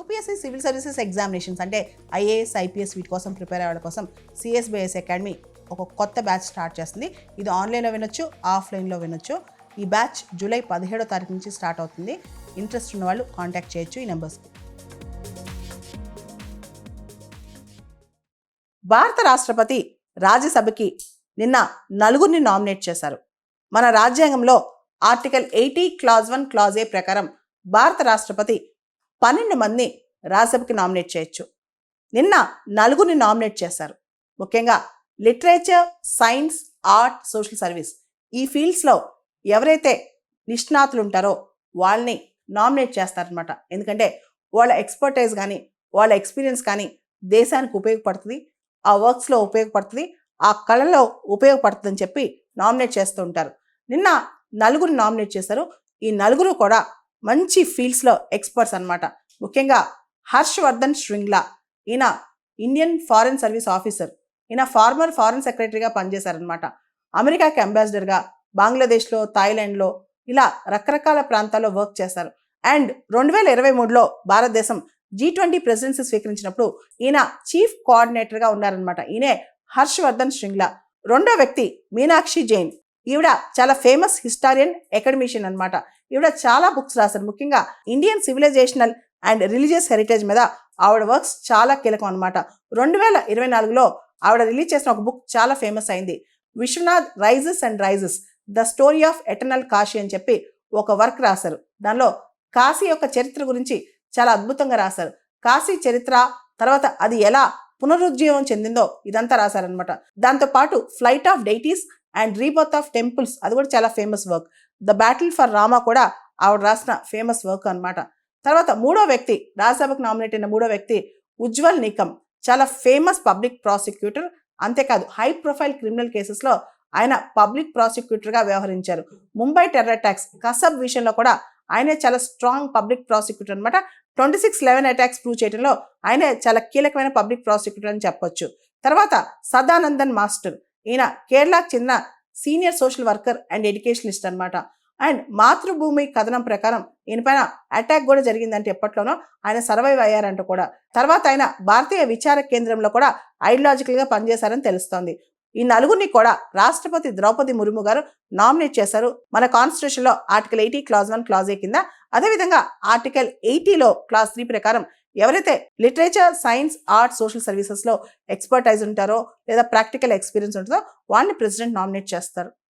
UPSC civil services examinations అంటే IAS IPS వీటి కోసం ప్రిపేర్ అయ్యే వాళ్ళ కోసం సిఎస్బిఎస్ అకాడమీ ఒక కొత్త బ్యాచ్ స్టార్ట్ చేస్తుంది. ఇది ఆన్లైన్లో వినొచ్చు, ఆఫ్లైన్లో వినొచ్చు. ఈ బ్యాచ్ జూలై 17వ తారీఖు నుంచి స్టార్ట్ అవుతుంది. ఇంట్రెస్ట్ ఉన్న వాళ్ళు కాంటాక్ట్ చేయొచ్చు ఈ నెంబర్స్కి. భారత రాష్ట్రపతి రాజ్యసభకి నిన్న 4 నామినేట్ చేశారు. మన రాజ్యాంగంలో ఆర్టికల్ 80 క్లాజ్ 1 క్లాజ్ ఏ ప్రకారం భారత రాష్ట్రపతి 12 మందిని రాజ్యసభకి నామినేట్ చేయొచ్చు. నిన్న 4 నామినేట్ చేశారు. ముఖ్యంగా literature, science, art, social service ఈ ఫీల్డ్స్లో ఎవరైతే నిష్ణాతులు ఉంటారో వాళ్ళని నామినేట్ చేస్తారనమాట. ఎందుకంటే వాళ్ళ ఎక్స్పర్టైజ్ కానీ వాళ్ళ ఎక్స్పీరియన్స్ కానీ దేశానికి ఉపయోగపడుతుంది, ఆ వర్క్స్లో ఉపయోగపడుతుంది, ఆ కళలో ఉపయోగపడుతుందని చెప్పి నామినేట్ చేస్తూ ఉంటారు. నిన్న 4 నామినేట్ చేశారు. ఈ 4 కూడా మంచి ఫీల్డ్స్లో ఎక్స్పర్ట్స్ అనమాట. ముఖ్యంగా హర్షవర్ధన్ శ్రింగ్లా, ఈయన ఇండియన్ ఫారెన్ సర్వీస్ ఆఫీసర్, ఈయన ఫార్మర్ ఫారెన్ సెక్రటరీగా పనిచేశారనమాట. అమెరికాకి అంబాసిడర్గా బంగ్లాదేశ్లో, థాయిలాండ్లో ఇలా రకరకాల ప్రాంతాల్లో వర్క్ చేశారు. అండ్ 2023లో భారతదేశం G20 ప్రెసిడెన్సీ స్వీకరించినప్పుడు ఈయన చీఫ్ కోఆర్డినేటర్గా ఉన్నారనమాట. ఈయనే హర్షవర్ధన్ శ్రింగ్లా. రెండో వ్యక్తి మీనాక్షి జైన్. ఈవిడ చాలా ఫేమస్ హిస్టారియన్, అకాడమిషియన్ అనమాట. ఈవిడ చాలా బుక్స్ రాశారు. ముఖ్యంగా Indian civilisational and religious heritage మీద ఆవిడ వర్క్స్ చాలా కీలకం అనమాట. 2024లో ఆవిడ రిలీజ్ చేసిన ఒక బుక్ చాలా ఫేమస్ అయింది. Vishwanath rises and rises the story of eternal Kashi అని చెప్పి ఒక వర్క్ రాశారు. దానిలో కాశీ యొక్క చరిత్ర గురించి చాలా అద్భుతంగా రాశారు. కాశీ చరిత్ర, తర్వాత అది ఎలా పునరుజ్జీవం చెందిందో ఇదంతా రాశారనమాట. దాంతోపాటు flight of deities and rebirth of temples అది కూడా చాలా famous work. The battle for Rama కూడా ఆవిడ రాసిన ఫేమస్ వర్క్ అనమాట. తర్వాత మూడో వ్యక్తి, రాజ్యసభకు నామినేట్ అయిన మూడో వ్యక్తి ఉజ్వల్ నికమ్. చాలా ఫేమస్ పబ్లిక్ ప్రాసిక్యూటర్. అంతేకాదు హై ప్రొఫైల్ క్రిమినల్ కేసెస్లో ఆయన పబ్లిక్ ప్రాసిక్యూటర్గా వ్యవహరించారు. ముంబై టెర్రర్ అటాక్స్, కసబ్ విషయంలో కూడా ఆయనే చాలా స్ట్రాంగ్ పబ్లిక్ ప్రాసిక్యూటర్ అనమాట. 26/11 అటాక్స్ ప్రూవ్ చేయడంలో ఆయనే చాలా కీలకమైన పబ్లిక్ ప్రాసిక్యూటర్ అని చెప్పొచ్చు. తర్వాత సదానందన్ మాస్టర్, ఈయన కేరళకు చెందిన senior social worker and educationist అనమాట. అండ్ మాతృభూమి కథనం ప్రకారం ఈయన పైన అటాక్ కూడా జరిగిందంటే ఎప్పట్లోనో ఆయన సర్వైవ్ అయ్యారంట కూడా. తర్వాత ఆయన భారతీయ విచార కేంద్రంలో కూడా ఐడియాలజికల్గా పనిచేశారని తెలుస్తోంది. ఈ 4 కూడా రాష్ట్రపతి ద్రౌపది ముర్ము గారు నామినేట్ చేశారు మన కాన్స్టిట్యూషన్లో ఆర్టికల్ 80 క్లాజ్ 1 క్లాజ్ ఏ కింద. అదేవిధంగా ఆర్టికల్ 80లో క్లాజ్ 3 ప్రకారం ఎవరైతే లిటరేచర్, సైన్స్, ఆర్ట్, సోషల్ సర్వీసెస్లో ఎక్స్పర్టైజ్ ఉంటారో లేదా ప్రాక్టికల్ ఎక్స్పీరియన్స్ ఉంటుందో వాళ్ళని ప్రెసిడెంట్ నామినేట్ చేస్తారు.